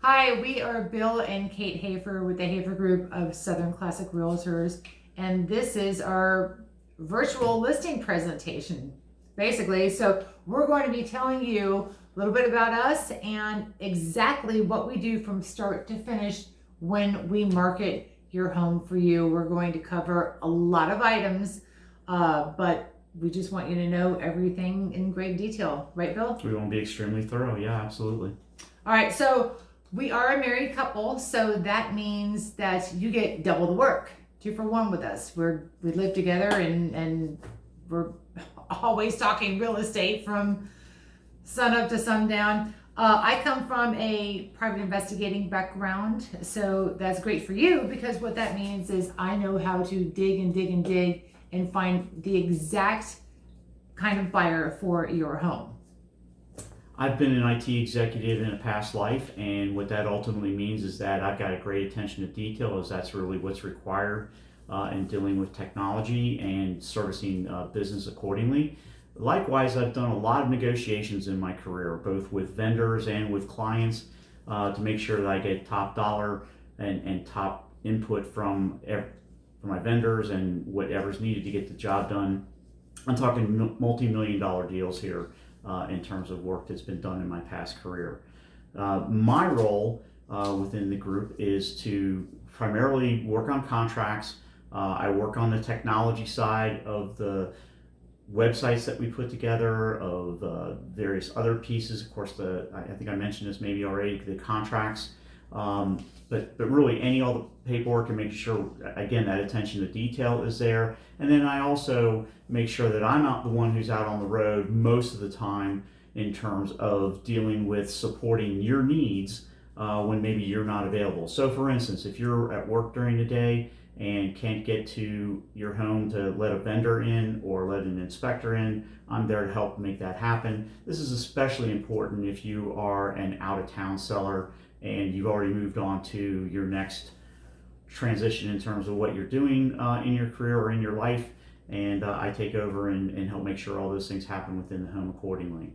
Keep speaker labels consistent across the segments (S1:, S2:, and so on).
S1: Hi, we are Bill and Kate Hafer with the Hafer Group of Southern Classic Realtors, and this is our virtual listing presentation, basically. So we're going to be telling you a little bit about us and exactly what we do from start to finish when we market your home for you. We're going to cover a lot of items, but we just want you to know everything in great detail. Right, Bill?
S2: We want to be extremely thorough. Yeah, absolutely.
S1: All right, so we are a married couple, so that means that you get double the work, 2 for 1 with us. We live together and we're always talking real estate from sun up to sundown. I come from a private investigating background, so that's great for you because what that means is I know how to dig and dig and dig and find the exact kind of buyer for your home.
S2: I've been an IT executive in a past life, and what that ultimately means is that I've got a great attention to detail, as that's really what's required in dealing with technology and servicing business accordingly. Likewise, I've done a lot of negotiations in my career, both with vendors and with clients, to make sure that I get top dollar and top input from my vendors and whatever's needed to get the job done. I'm talking multi-million dollar deals here. In terms of work that's been done in my past career. My role within the group is to primarily work on contracts. I work on the technology side of the websites that we put together, of various other pieces. Of course, I think I mentioned this maybe already, the contracts. But really all the paperwork and making sure, again, that attention to detail is there. And then I also make sure that I'm not the one who's out on the road most of the time in terms of dealing with supporting your needs when maybe you're not available. So for instance, if you're at work during the day and can't get to your home to let a vendor in or let an inspector in, I'm there to help make that happen. This is especially important if you are an out-of-town seller and you've already moved on to your next transition in terms of what you're doing in your career or in your life. And I take over and help make sure all those things happen within the home accordingly.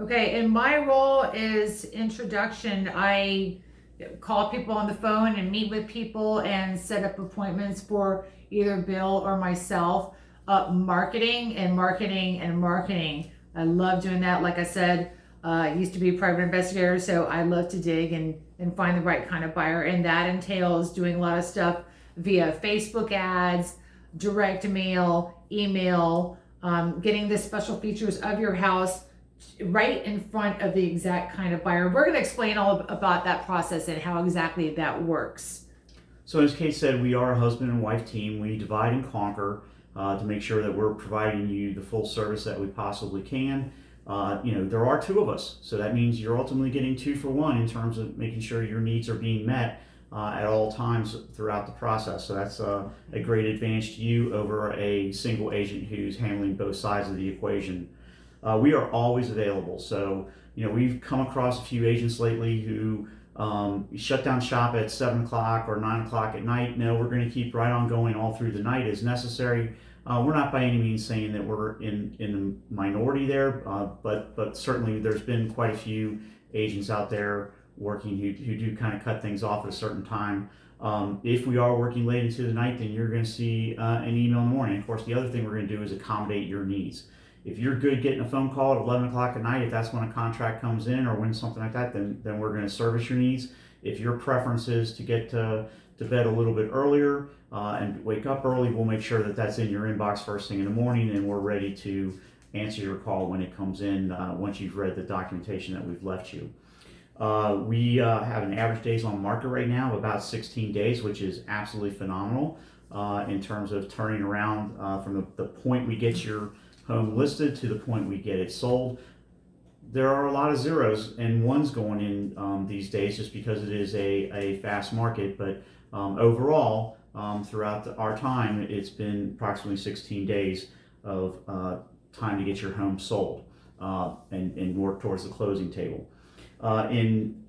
S1: Okay, and my role is introduction. I call people on the phone and meet with people and set up appointments for either Bill or myself. Marketing and marketing and marketing. I love doing that. Like I said, I used to be a private investigator, so I love to dig and find the right kind of buyer. And that entails doing a lot of stuff via Facebook ads, direct mail, email, getting the special features of your house right in front of the exact kind of buyer. We're going to explain all about that process and how exactly that works.
S2: So as Kate said, we are a husband and wife team. We divide and conquer to make sure that we're providing you the full service that we possibly can. There are 2 of us, so that means you're ultimately getting 2 for 1 in terms of making sure your needs are being met at all times throughout the process. So that's a great advantage to you over a single agent who's handling both sides of the equation. We are always available. So, we've come across a few agents lately who shut down shop at 7 o'clock or 9 o'clock at night. No, we're going to keep right on going all through the night as necessary. We're not by any means saying that we're in the minority there, but certainly there's been quite a few agents out there working who do kind of cut things off at a certain time. If we are working late into the night, then you're going to see an email in the morning. Of course, the other thing we're going to do is accommodate your needs. If you're good getting a phone call at 11 o'clock at night, if that's when a contract comes in or when something like that, then we're going to service your needs. If your preference is to get to bed a little bit earlier and wake up early, we'll make sure that that's in your inbox first thing in the morning, and we're ready to answer your call when it comes in once you've read the documentation that we've left you. We have an average days on market right now of about 16 days, which is absolutely phenomenal in terms of turning around from the point we get your home listed to the point we get it sold. There are a lot of zeros and ones going in these days just because it is a fast market, but overall, throughout our time, it's been approximately 16 days of time to get your home sold and work towards the closing table. In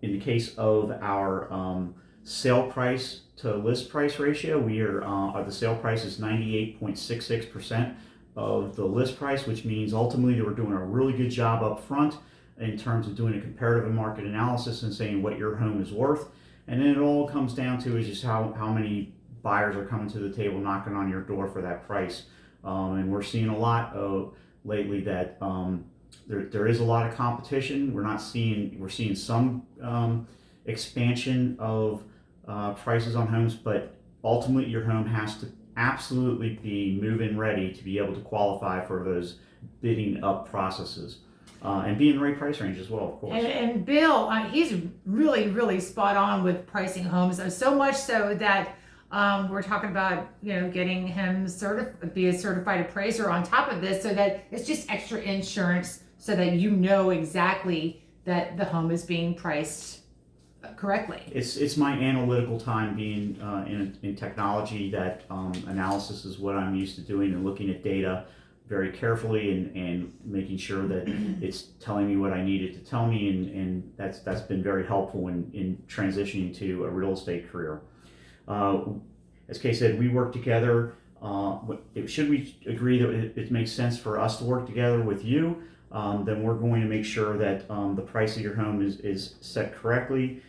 S2: the case of our sale price to list price ratio, we are the sale price is 98.66% of the list price, which means ultimately that we're doing a really good job up front in terms of doing a comparative market analysis and saying what your home is worth. And then it all comes down to is just how many buyers are coming to the table knocking on your door for that price. And we're seeing a lot of lately that there is a lot of competition. We're seeing some expansion of prices on homes, but ultimately your home has to absolutely be move-in ready to be able to qualify for those bidding up processes. And be in the right price range as well, of course.
S1: And Bill, he's really, really spot on with pricing homes. So much so that we're talking about, getting him be a certified appraiser on top of this, so that it's just extra insurance, so that exactly that the home is being priced correctly.
S2: It's my analytical time being in technology that analysis is what I'm used to doing, and looking at data very carefully and making sure that it's telling me what I need it to tell me, and that's been very helpful in transitioning to a real estate career. As Kay said, we work together. Should we agree that it makes sense for us to work together with you, then we're going to make sure that the price of your home is set correctly,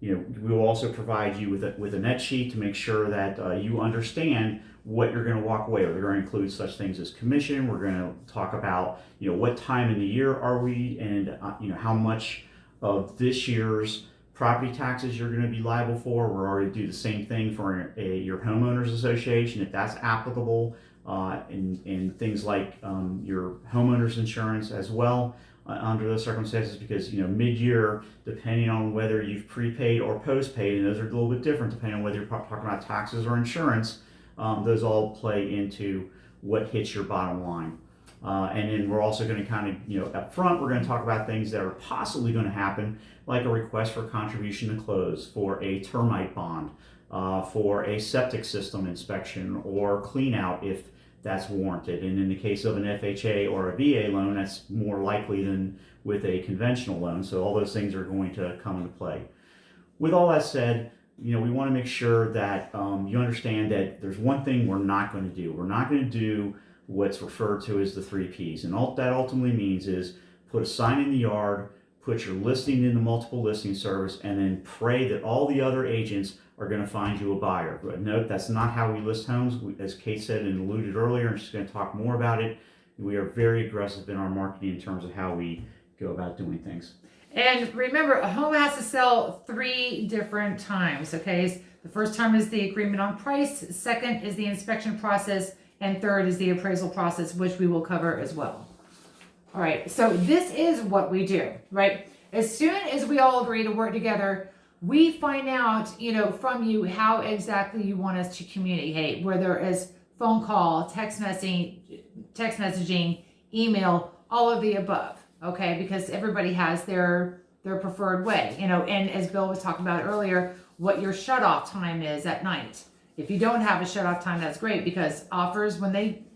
S2: we will also provide you with a net sheet to make sure that you understand what you're going to walk away with. We're going to include such things as commission. We're going to talk about what time in the year are we, and how much of this year's property taxes you're going to be liable for. We're already do the same thing for your homeowners association if that's applicable, and things like your homeowners insurance as well. Under those circumstances, because mid-year, depending on whether you've prepaid or postpaid, and those are a little bit different depending on whether you're talking about taxes or insurance, those all play into what hits your bottom line. And then we're also going to kind of, up front, we're going to talk about things that are possibly going to happen, like a request for contribution to close, for a termite bond, for a septic system inspection or clean out if that's warranted. And in the case of an FHA or a VA loan, that's more likely than with a conventional loan. So all those things are going to come into play. With all that said, we want to make sure that you understand that there's one thing we're not going to do. We're not going to do what's referred to as the 3 Ps. And all that ultimately means is put a sign in the yard, put your listing in the multiple listing service, and then pray that all the other agents are going to find you a buyer. But note, that's not how we list homes. As Kate said and alluded earlier, and she's going to talk more about it, we are very aggressive in our marketing in terms of how we go about doing things.
S1: And remember, a home has to sell 3 different times, okay? The first time is the agreement on price, second is the inspection process, and third is the appraisal process, which we will cover as well. All right, so this is what we do, right? As soon as we all agree to work together, we find out, from you how exactly you want us to communicate, whether it's phone call, text messaging, email, all of the above, okay? Because everybody has their preferred way, and as Bill was talking about earlier, what your shut-off time is at night. If you don't have a shut-off time, that's great, because offers, when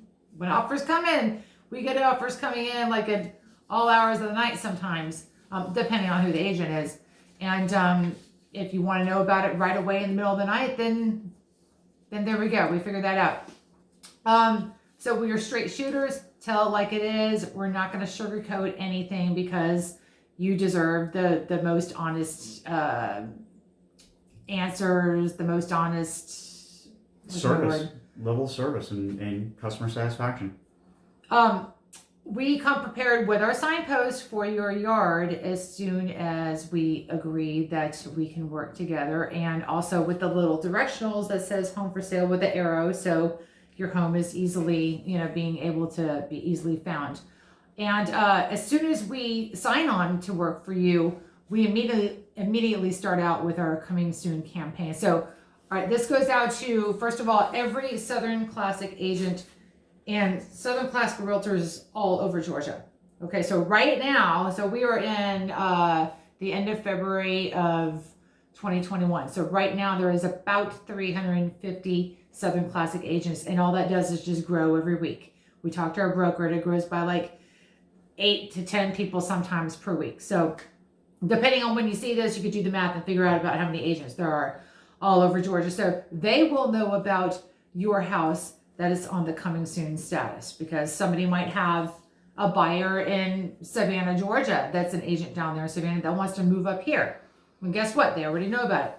S1: offers come in, we get offers coming in like at all hours of the night sometimes, depending on who the agent is. And if you want to know about it right away in the middle of the night, then there we go. We figured that out. So we are straight shooters. Tell it like it is. We're not going to sugarcoat anything, because you deserve the most honest answers, the most honest
S2: service, level of service, and customer satisfaction.
S1: We come prepared with our signpost for your yard as soon as we agree that we can work together, and also with the little directionals that says home for sale with the arrow, so your home is easily, being able to be easily found. And as soon as we sign on to work for you, we immediately start out with our Coming Soon campaign. So, all right, this goes out to, first of all, every Southern Classic agent and Southern Classic Realtors all over Georgia. Okay, so right now, we are in the end of February of 2021. So right now there is about 350 Southern Classic agents, and all that does is just grow every week. We talk to our broker, and it grows by like 8 to 10 people sometimes per week. So depending on when you see this, you could do the math and figure out about how many agents there are all over Georgia. So they will know about your house that is on the coming soon status, because somebody might have a buyer in Savannah, Georgia, that's an agent down there in Savannah that wants to move up here. And guess what? They already know about it.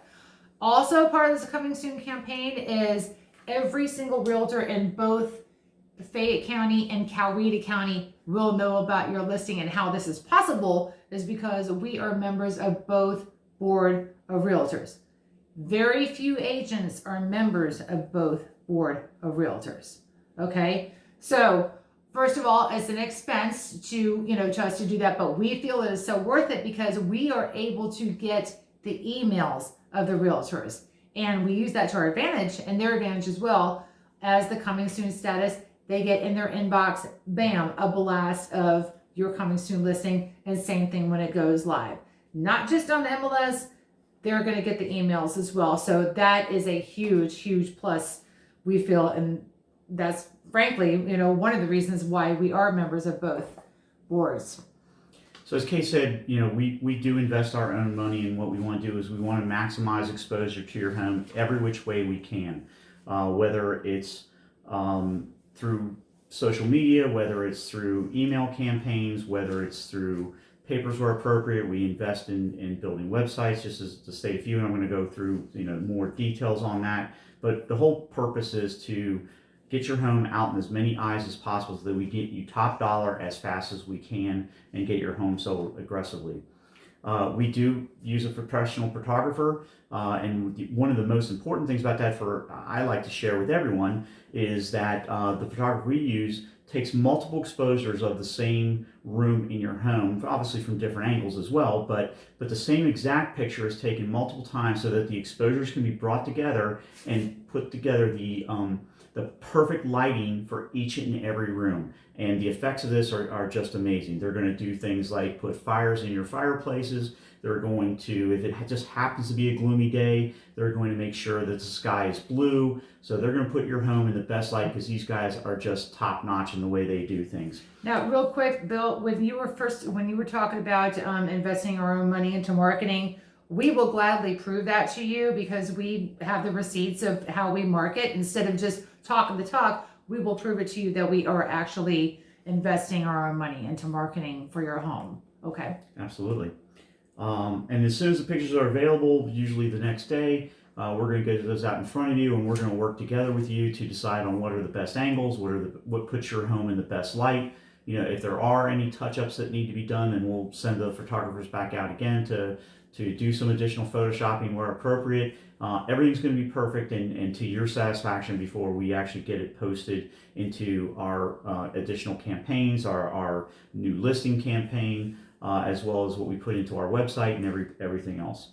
S1: Also, part of this coming soon campaign is every single realtor in both Fayette County and Coweta County will know about your listing. And how this is possible is because we are members of both board of realtors. Very few agents are members of both board of realtors. Okay, so first of all, it's an expense to to us to do that, but we feel it is so worth it because we are able to get the emails of the realtors, and we use that to our advantage and their advantage as well. As the coming soon status, they get in their inbox, bam, a blast of your coming soon listing, and same thing when it goes live. Not just on the MLS, they're going to get the emails as well. So that is a huge plus, we feel, and that's frankly, one of the reasons why we are members of both boards.
S2: So as Kate said, we do invest our own money, and what we want to do is we want to maximize exposure to your home every which way we can, whether it's through social media, whether it's through email campaigns, whether it's through papers where appropriate. We invest in building websites, just as to state a few, and I'm going to go through more details on that. But the whole purpose is to get your home out in as many eyes as possible so that we get you top dollar as fast as we can and get your home sold aggressively. We do use a professional photographer, and one of the most important things about that I like to share with everyone is that the photographer we use takes multiple exposures of the same room in your home, obviously from different angles as well, but the same exact picture is taken multiple times so that the exposures can be brought together and put together the perfect lighting for each and every room. And the effects of this are just amazing. They're going to do things like put fires in your fireplaces. They're going to, if it just happens to be a gloomy day, they're going to make sure that the sky is blue. So they're going to put your home in the best light because these guys are just top notch in the way they do things.
S1: Now, real quick, Bill, when you were talking about investing our own money into marketing, we will gladly prove that to you because we have the receipts of how we market. Instead of just talking the talk, we will prove it to you that we are actually investing our own money into marketing for your home. Okay.
S2: Absolutely. And as soon as the pictures are available, usually the next day, we're going to get those out in front of you, and we're going to work together with you to decide on what are the best angles, what puts your home in the best light. If there are any touch-ups that need to be done, then we'll send the photographers back out again to do some additional photoshopping where appropriate. Everything's going to be perfect and to your satisfaction before we actually get it posted into our additional campaigns, our new listing campaign, as well as what we put into our website and everything else.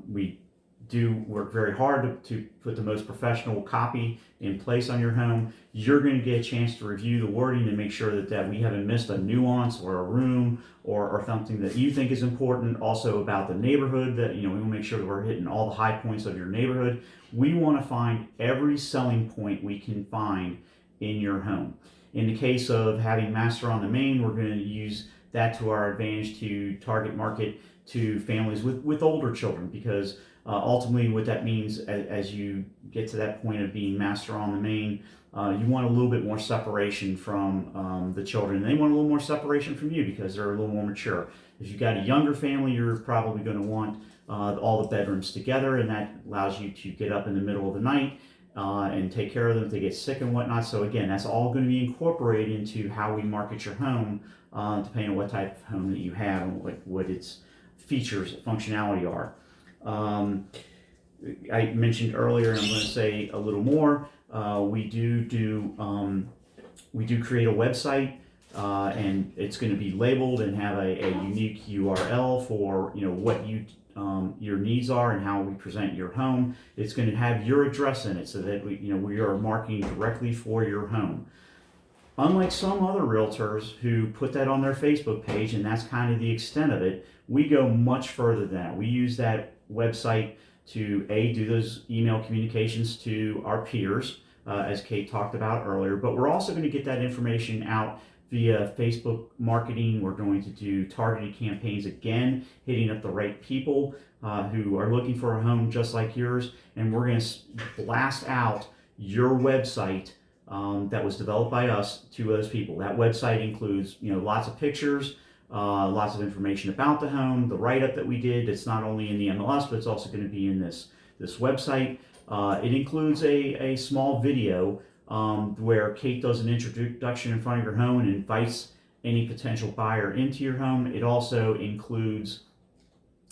S2: We do work very hard to put the most professional copy in place on your home. You're going to get a chance to review the wording and make sure that we haven't missed a nuance or a room or something that you think is important. Also about the neighborhood, that we want to make sure that we're hitting all the high points of your neighborhood. We want to find every selling point we can find in your home. In the case of having Master on the Main, we're going to use that to our advantage to target market to families with older children, because ultimately what that means as you get to that point of being Master on the Main, you want a little bit more separation from the children. They want a little more separation from you because they're a little more mature. If you've got a younger family, you're probably going to want all the bedrooms together, and that allows you to get up in the middle of the night and take care of them if they get sick and whatnot. So again, that's all going to be incorporated into how we market your home, depending on what type of home that you have and what its features, functionality are. I mentioned earlier, and I'm going to say a little more. We do create a website, and it's going to be labeled and have a unique URL for what your needs are and how we present your home. It's going to have your address in it so that we are marketing directly for your home. Unlike some other realtors who put that on their Facebook page, and that's kind of the extent of it, we go much further than that. We use that website to do those email communications to our peers, as Kate talked about earlier, but we're also going to get that information out via Facebook marketing. We're going to do targeted campaigns again, hitting up the right people who are looking for a home just like yours, and we're going to blast out your website that was developed by us to those people. That website includes, lots of pictures, lots of information about the home, the write-up that we did. It's not only in the MLS, but it's also going to be in this website. It includes a small video where Kate does an introduction in front of your home and invites any potential buyer into your home. It also includes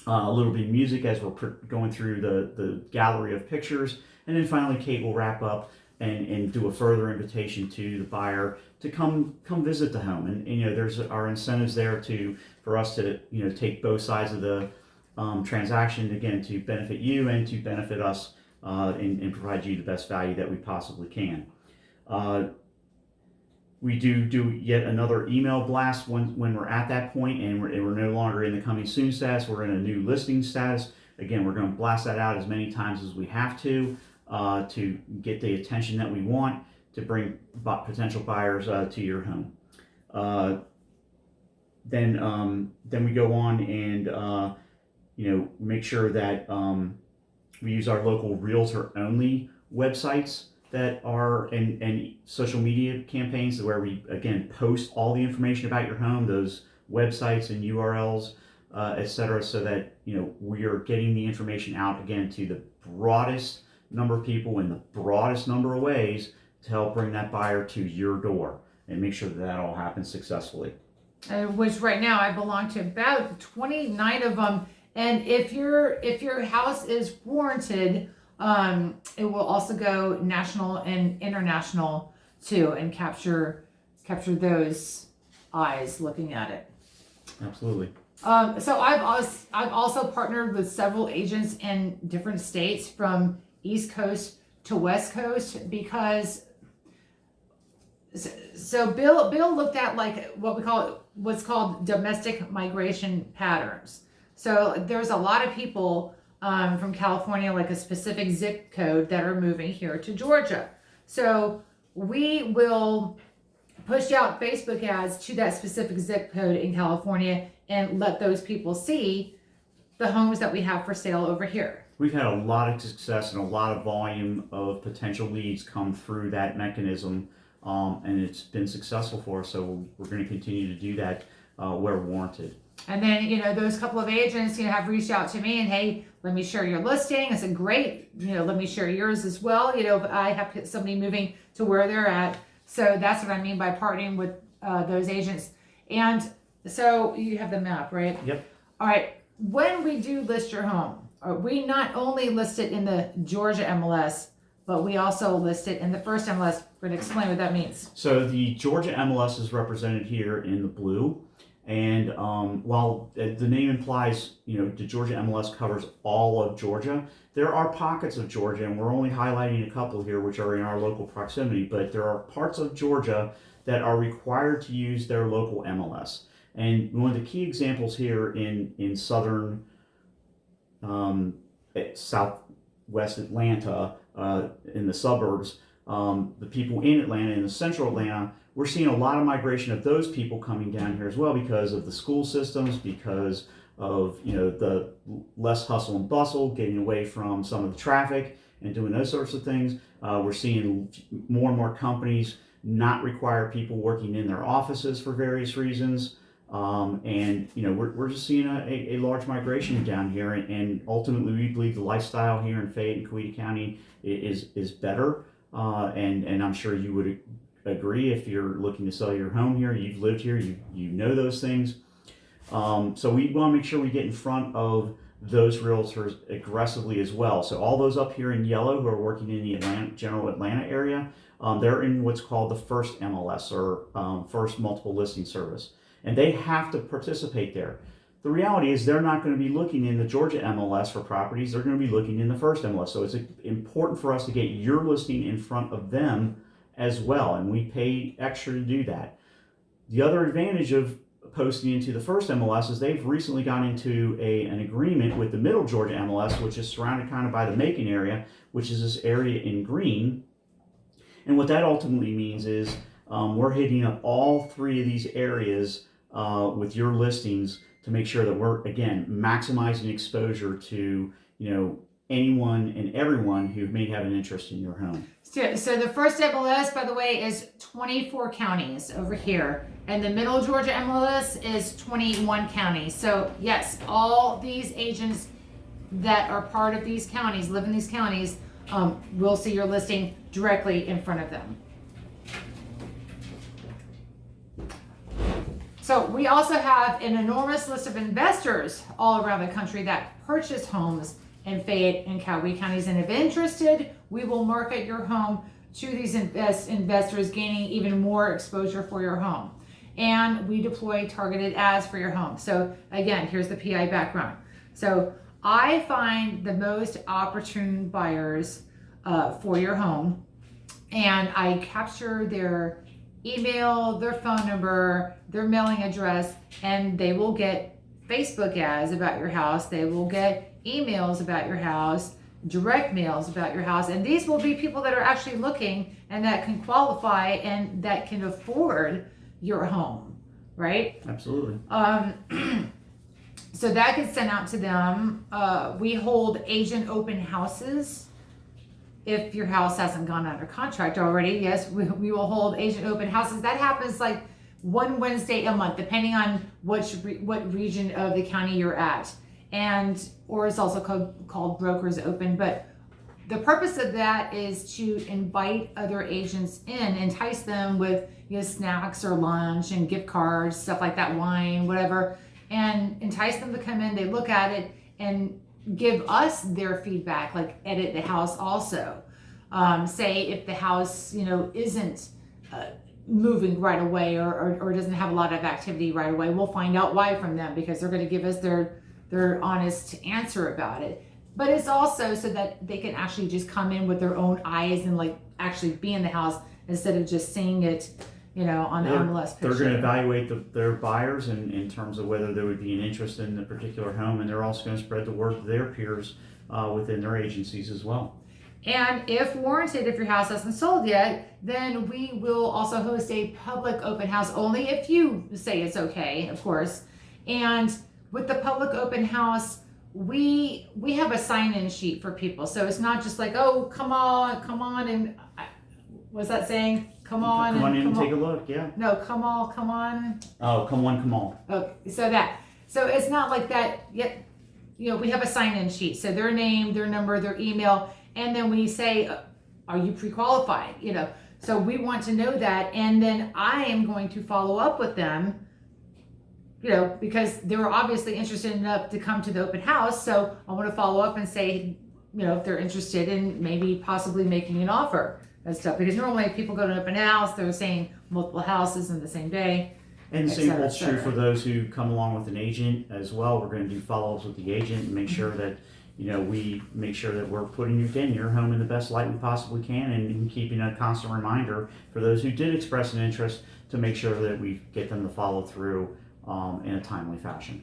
S2: a little bit of music as we're going through the gallery of pictures. And then finally, Kate will wrap up and do a further invitation to the buyer to come visit the home. And there's our incentives there for us to take both sides of the transaction, again, to benefit you and to benefit us and provide you the best value that we possibly can. We do yet another email blast when we're at that point, and we're no longer in the coming soon status. We're in a new listing status. Again, we're going to blast that out as many times as we have to get the attention that we want to bring potential buyers to your home. Then we go on and make sure that we use our local realtor only websites that are and social media campaigns where we again post all the information about your home, those websites and URLs, etc., so that we are getting the information out again to the broadest number of people in the broadest number of ways to help bring that buyer to your door and make sure that all happens successfully.
S1: Which right now I belong to about 29 of them. And if your house is warranted, it will also go national and international too, and capture those eyes looking at it.
S2: Absolutely.
S1: So I've also partnered with several agents in different states from East Coast to West Coast because so Bill looked at like what's called domestic migration patterns. So there's a lot of people from California, like a specific zip code, that are moving here to Georgia. So we will push out Facebook ads to that specific zip code in California and let those people see the homes that we have for sale over here.
S2: We've had a lot of success and a lot of volume of potential leads come through that mechanism, and it's been successful for us. So we're going to continue to do that where warranted.
S1: And then, those couple of agents, have reached out to me and, hey, let me share your listing. I said, great. Let me share yours as well. I have somebody moving to where they're at. So that's what I mean by partnering with those agents. And so you have the map, right?
S2: Yep.
S1: All right. When we do list your home, we not only list it in the Georgia MLS, but we also list it in the first MLS. We're going to explain what that means.
S2: So the Georgia MLS is represented here in the blue. And while the name implies, the Georgia MLS covers all of Georgia, there are pockets of Georgia, and we're only highlighting a couple here, which are in our local proximity, but there are parts of Georgia that are required to use their local MLS. And one of the key examples here in southern southwest Atlanta, in the suburbs, the people in Atlanta, in the central Atlanta, we're seeing a lot of migration of those people coming down here as well because of the school systems, because of the less hustle and bustle, getting away from some of the traffic and doing those sorts of things. We're seeing more and more companies not require people working in their offices for various reasons. And we're just seeing a large migration down here, and ultimately we believe the lifestyle here in Fayette and Coweta County is better. And I'm sure you would agree if you're looking to sell your home here, you've lived here, you know those things. So we want to make sure we get in front of those realtors aggressively as well. So all those up here in yellow who are working in the general Atlanta area, they're in what's called the first MLS, or first multiple listing service. And they have to participate there. The reality is they're not going to be looking in the Georgia MLS for properties. They're going to be looking in the first MLS. So it's important for us to get your listing in front of them as well. And we pay extra to do that. The other advantage of posting into the first MLS is they've recently gone into an agreement with the middle Georgia MLS, which is surrounded kind of by the Macon area, which is this area in green. And what that ultimately means is we're hitting up all three of these areas with your listings to make sure that we're, again, maximizing exposure to, anyone and everyone who may have an interest in your home.
S1: So the first MLS, by the way, is 24 counties over here, and the Middle Georgia MLS is 21 counties. So yes, all these agents that are part of these counties, live in these counties, will see your listing directly in front of them. So we also have an enormous list of investors all around the country that purchase homes in Fayette and Cowee counties, and if interested, we will market your home to these investors, gaining even more exposure for your home. And we deploy targeted ads for your home. So again, here's the PI background. So I find the most opportune buyers for your home, and I capture their email, their phone number, their mailing address, and they will get Facebook ads about your house. They will get emails about your house, direct mails about your house, and these will be people that are actually looking and that can qualify and that can afford your home, right?
S2: Absolutely.
S1: So that gets sent out to them. We hold agent open houses. If your house hasn't gone under contract already, yes, we will hold agent open houses. That happens like one Wednesday a month, depending on what region of the county you're at. Or it's also called brokers open. But the purpose of that is to invite other agents in, entice them with snacks or lunch and gift cards, stuff like that, wine, whatever, and entice them to come in. They look at it and give us their feedback, like edit the house also. Say if the house, isn't moving right away or doesn't have a lot of activity right away, we'll find out why from them, because they're going to give us their honest answer about it. But it's also so that they can actually just come in with their own eyes and like actually be in the house instead of just seeing it, on the MLS picture.
S2: They're going to evaluate their buyers in terms of whether there would be an interest in the particular home, and they're also going to spread the word to their peers within their agencies as well.
S1: And if warranted, if your house hasn't sold yet, then we will also host a public open house, only if you say it's okay, of course. And with the public open house, we have a sign-in sheet for people. So it's not just like, oh, come on, and what's that saying? Come on
S2: and take a look, yeah.
S1: No, come on.
S2: Oh, come on.
S1: Okay, so it's not like that yet. We have a sign-in sheet. So their name, their number, their email, and then we say, are you pre-qualified? So we want to know that, and then I am going to follow up with them, because they were obviously interested enough to come to the open house. So I want to follow up and say, if they're interested in maybe possibly making an offer and stuff, because normally if people go to an open house, they're saying multiple houses in the same day.
S2: And the same holds true for those who come along with an agent as well. We're going to do follow-ups with the agent and make sure that we make sure that we're putting your home in the best light we possibly can, and keeping a constant reminder for those who did express an interest to make sure that we get them to follow through in a timely fashion.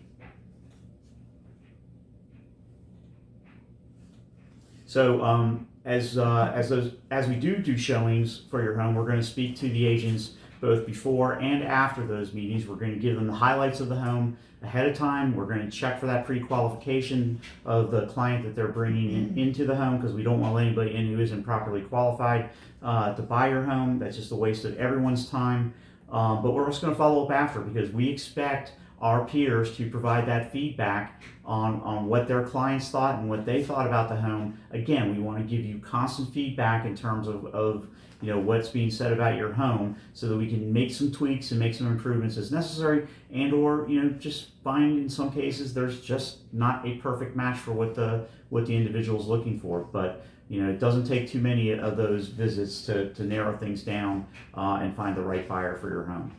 S2: So as we do showings for your home, we're going to speak to the agents both before and after those meetings. We're going to give them the highlights of the home ahead of time. We're going to check for that pre-qualification of the client that they're bringing into the home, because we don't want to let anybody in who isn't properly qualified to buy your home. That's just a waste of everyone's time. But we're also going to follow up after, because we expect our peers to provide that feedback on what their clients thought and what they thought about the home. Again, we want to give you constant feedback in terms of what's being said about your home, so that we can make some tweaks and make some improvements as necessary, and or just find in some cases there's just not a perfect match for what the individual's looking for. But it doesn't take too many of those visits to narrow things down and find the right buyer for your home.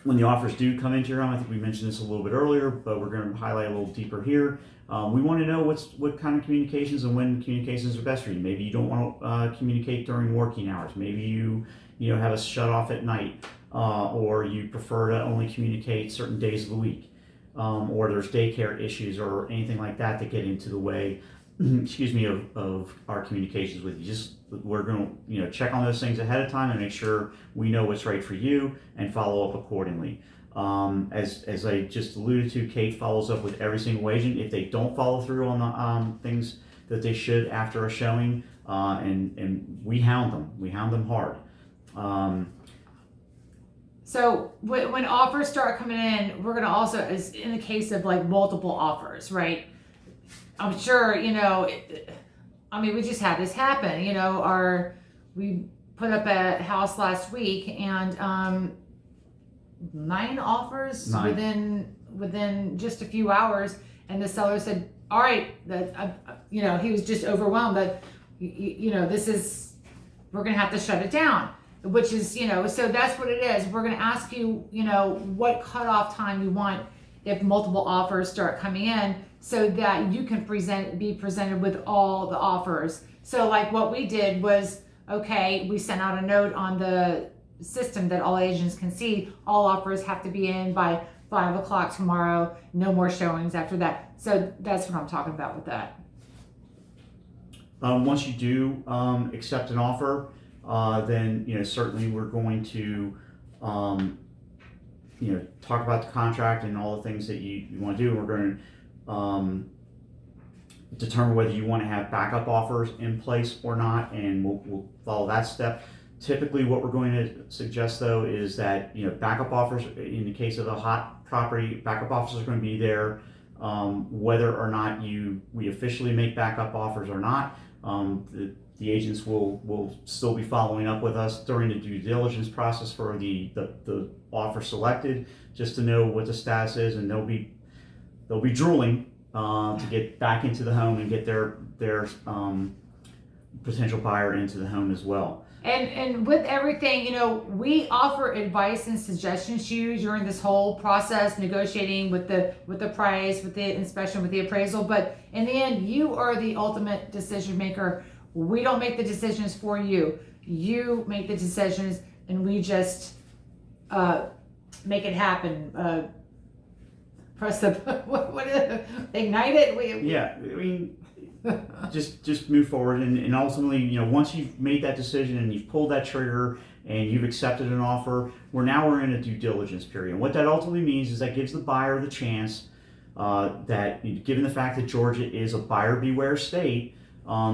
S2: When the offers do come into your home, I think we mentioned this a little bit earlier, but we're going to highlight a little deeper here. We want to know what kind of communications and when communications are best for you. Maybe you don't want to communicate during working hours. Maybe you have a shut off at night, or you prefer to only communicate certain days of the week, or there's daycare issues or anything like that get into the way of our communications with you. We're going to check on those things ahead of time and make sure we know what's right for you and follow up accordingly. As I just alluded to, Kate follows up with every single agent. If they don't follow through on the things that they should after a showing, and we hound them. We hound them hard.
S1: So when offers start coming in, we're gonna also, as in the case of like multiple offers, right? I'm sure, I mean, we just had this happen, we put up a house last week and 9 offers
S2: 9.
S1: within just a few hours, and the seller said, all right, that he was just overwhelmed that we're gonna have to shut it down, which is, so that's what it is. We're gonna ask you, what cutoff time you want if multiple offers start coming in, so that you can be presented with all the offers. So like what we did was, okay, we sent out a note on the system that all agents can see, all offers have to be in by 5 o'clock tomorrow, no more showings after that. So that's what I'm talking about with that.
S2: Once you do accept an offer, then certainly we're going to talk about the contract and all the things that you want to do. We're going to determine whether you want to have backup offers in place or not, and we'll follow that step. Typically, what we're going to suggest though is that backup offers, in the case of a hot property, backup offers are going to be there whether or not we officially make backup offers or not. The agents will still be following up with us during the due diligence process for the offer selected, just to know what the status is, and they'll be drooling to get back into the home and get their potential buyer into the home as well.
S1: And with everything, we offer advice and suggestions to you during this whole process, negotiating with the price, with the inspection, with the appraisal. But in the end, you are the ultimate decision maker. We don't make the decisions for you. You make the decisions, and we just make it happen. Press the what is it? Ignite it.
S2: Yeah, I mean, just move forward, and ultimately, once you've made that decision and you've pulled that trigger and you've accepted an offer, we're in a due diligence period. And what that ultimately means is that gives the buyer the chance that, given the fact that Georgia is a buyer beware state,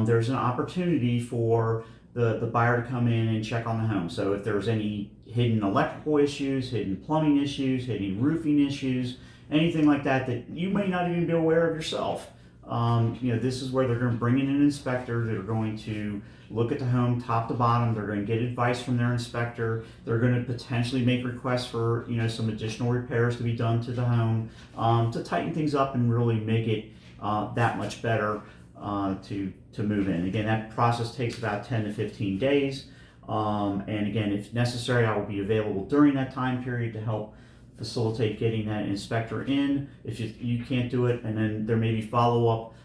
S2: there's an opportunity for the buyer to come in and check on the home. So if there's any hidden electrical issues, hidden plumbing issues, hidden roofing issues, anything like that you may not even be aware of yourself. This is where they're going to bring in an inspector that are going to look at the home top to bottom. They're going to get advice from their inspector. They're going to potentially make requests for some additional repairs to be done to the home to tighten things up and really make it that much better to move in. Again, that process takes about 10 to 15 days. And again, if necessary, I will be available during that time period to help facilitate getting that inspector in if you can't do it, and then there may be follow-up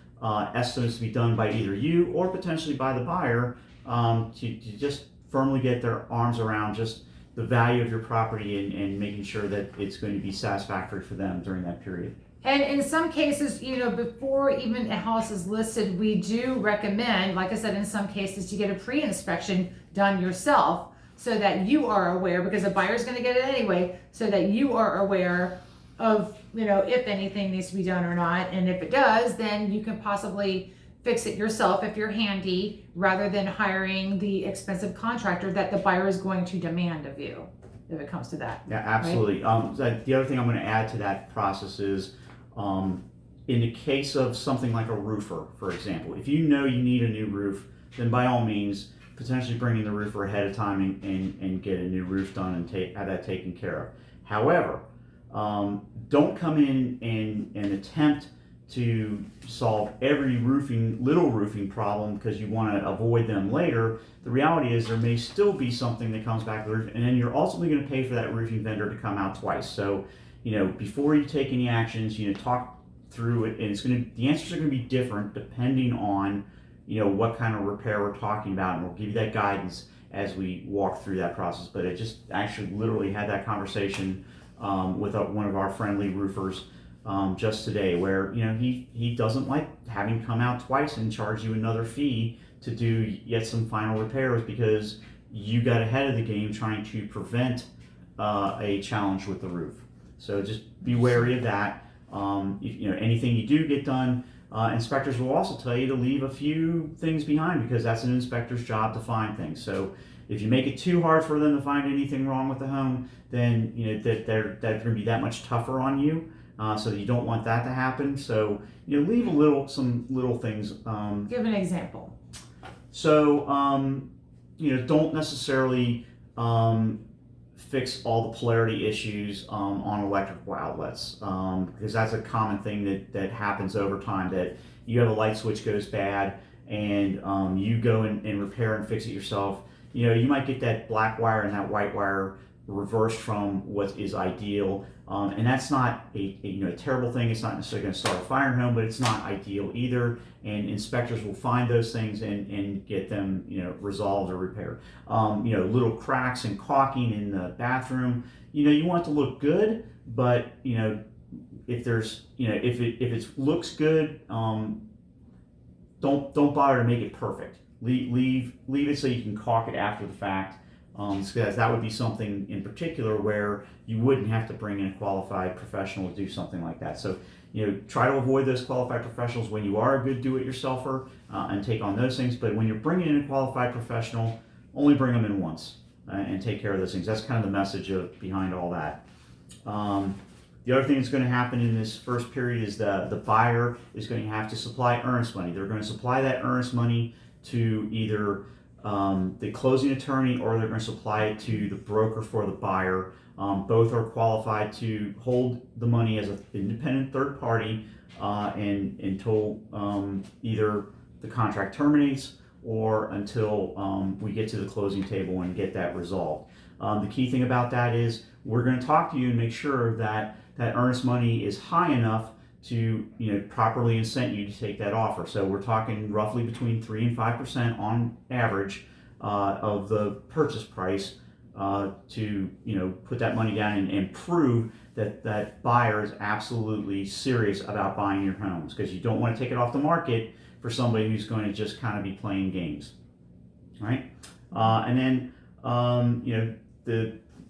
S2: estimates to be done by either you or potentially by the buyer to just firmly get their arms around just the value of your property and making sure that it's going to be satisfactory for them during that period.
S1: And in some cases, before even a house is listed, we do recommend, like I said, in some cases, to get a pre-inspection done yourself, so that you are aware, because the buyer's going to get it anyway, so that you are aware of, if anything needs to be done or not. And if it does, then you can possibly fix it yourself if you're handy, rather than hiring the expensive contractor that the buyer is going to demand of you, if it comes to that.
S2: Yeah, absolutely. Right? The other thing I'm going to add to that process is, in the case of something like a roofer, for example, if you need a new roof, then by all means, potentially bringing the roofer ahead of time and get a new roof done and have that taken care of. However, don't come in and attempt to solve every little roofing problem because you want to avoid them later. The reality is there may still be something that comes back to the roof, and then you're ultimately going to pay for that roofing vendor to come out twice. So, before you take any actions, talk through it, and the answers are going to be different depending on what kind of repair we're talking about, and we'll give you that guidance as we walk through that process. But I just actually literally had that conversation with one of our friendly roofers just today, where he doesn't like having come out twice and charge you another fee to do yet some final repairs because you got ahead of the game trying to prevent a challenge with the roof. So just be wary of that. Anything you do get done, inspectors will also tell you to leave a few things behind because that's an inspector's job to find things. So if you make it too hard for them to find anything wrong with the home, then that's going to be that much tougher on you. So you don't want that to happen. So leave some little things.
S1: Give an example.
S2: So don't necessarily fix all the polarity issues on electrical outlets because that's a common thing that happens over time. That you have a light switch goes bad and you go and repair and fix it yourself. You might get that black wire and that white wire reversed from what is ideal, and that's not a terrible thing. It's not necessarily going to start a fire in home, but it's not ideal either. And inspectors will find those things and get them resolved or repaired. Little cracks and caulking in the bathroom. You want it to look good, but if there's if it looks good, don't bother to make it perfect. Leave it so you can caulk it after the fact. Because that would be something in particular where you wouldn't have to bring in a qualified professional to do something like that. So, try to avoid those qualified professionals when you are a good do-it-yourselfer and take on those things. But when you're bringing in a qualified professional, only bring them in once and take care of those things. That's kind of the message behind all that. The other thing that's going to happen in this first period is the buyer is going to have to supply earnest money. They're going to supply that earnest money to either the closing attorney, or they're going to supply it to the broker for the buyer. Both are qualified to hold the money as an independent third party until either the contract terminates or until we get to the closing table and get that resolved. The key thing about that is we're going to talk to you and make sure that that earnest money is high enough to properly incent you to take that offer. So we're talking roughly between 3 and 5% on average of the purchase price to put that money down and prove that that buyer is absolutely serious about buying your homes, because you don't want to take it off the market for somebody who's going to just kind of be playing games, right? And then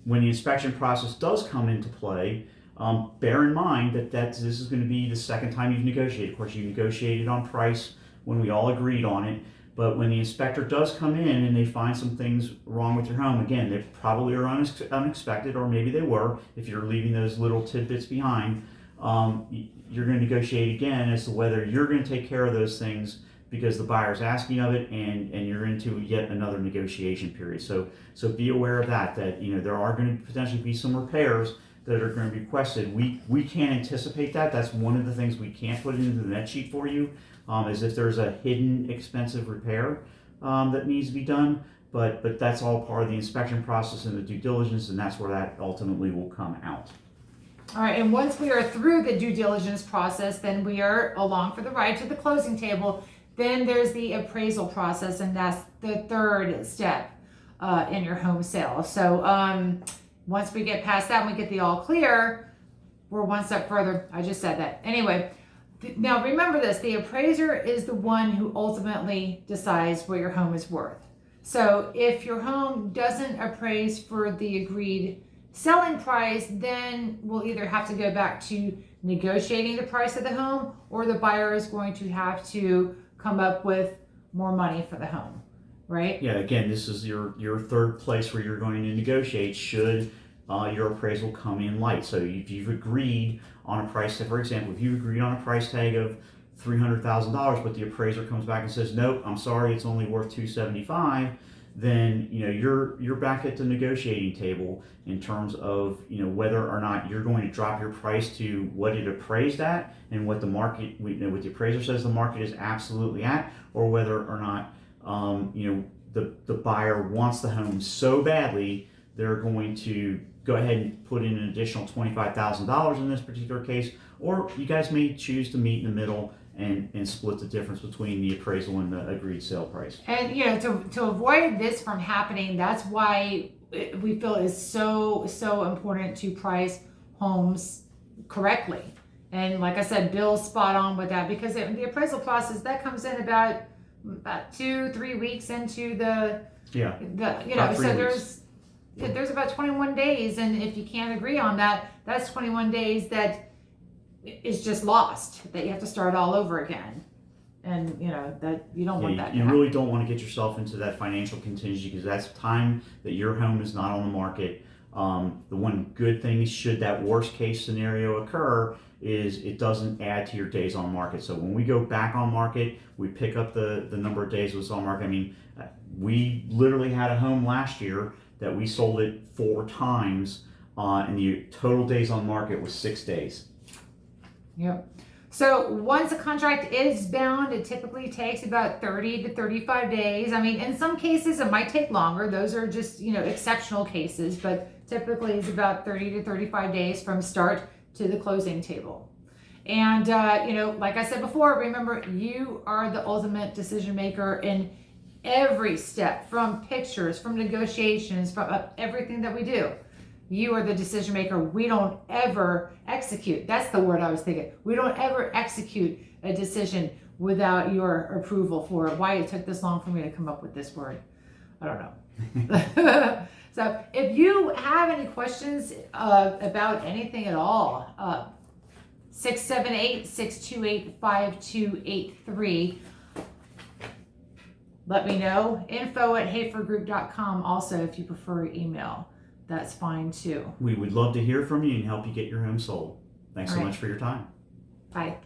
S2: when the inspection process does come into play, bear in mind that this is going to be the second time you've negotiated. Of course, you negotiated on price when we all agreed on it, but when the inspector does come in and they find some things wrong with your home, again, they probably are unexpected, or maybe they were, if you're leaving those little tidbits behind, you're going to negotiate again as to whether you're going to take care of those things because the buyer's asking of it, and you're into yet another negotiation period. So be aware of that there are going to potentially be some repairs that are going to be requested. We can't anticipate that. That's one of the things we can't put into the net sheet for you, is if there's a hidden expensive repair that needs to be done. But that's all part of the inspection process and the due diligence, and that's where that ultimately will come out.
S1: All right, and once we are through the due diligence process, then we are along for the ride to the closing table. Then there's the appraisal process, and that's the third step in your home sale. So once we get past that and we get the all clear, we're one step further. I just said that. Anyway, now remember this, the appraiser is the one who ultimately decides what your home is worth. So if your home doesn't appraise for the agreed selling price, then we'll either have to go back to negotiating the price of the home, or the buyer is going to have to come up with more money for the home, right?
S2: Yeah, again, this is your third place where you're going to negotiate should your appraisal come in light. So if you've agreed on a price tag, for example, if you've agreed on a price tag of $300,000, but the appraiser comes back and says, nope, I'm sorry, it's only worth $275,000, then you're back at the negotiating table in terms of whether or not you're going to drop your price to what it appraised at and what the market, what the appraiser says the market is absolutely at, or whether or not the buyer wants the home so badly they're going to go ahead and put in an additional $25,000 in this particular case, or you guys may choose to meet in the middle and split the difference between the appraisal and the agreed sale price.
S1: And to avoid this from happening, that's why we feel it's so important to price homes correctly. And like I said, Bill's spot on with that, because the appraisal process that comes in about 2-3 weeks into the
S2: Yeah.
S1: so there's there's about 21 days, and if you can't agree on that, that's 21 days that is just lost, that you have to start all over again. And you know that you don't want that to
S2: You
S1: happen.
S2: really don't want to get yourself into that financial contingency, because that's time that your home is not on the market. The one good thing, should that worst case scenario occur, is it doesn't add to your days on market. So when we go back on market, we pick up the number of days it was on market. I mean, we literally had a home last year that we sold it 4 times, and the total days on market was 6 days.
S1: Yep. So once a contract is bound, it typically takes about 30 to 35 days. I mean, in some cases it might take longer. Those are just, exceptional cases, but typically it's about 30 to 35 days from start to the closing table. And, like I said before, remember, you are the ultimate decision maker in every step, from pictures, from negotiations, from everything that we do. You are the decision maker. We don't ever execute. That's the word I was thinking. We don't ever execute a decision without your approval for it. Why it took this long for me to come up with this word, I don't know. So if you have any questions about anything at all, 678-628-5283. Let me know. info@hayforgroup.com also, if you prefer email. That's fine too.
S2: We would love to hear from you and help you get your home sold. Thanks so
S1: All right.
S2: much for your time.
S1: Bye.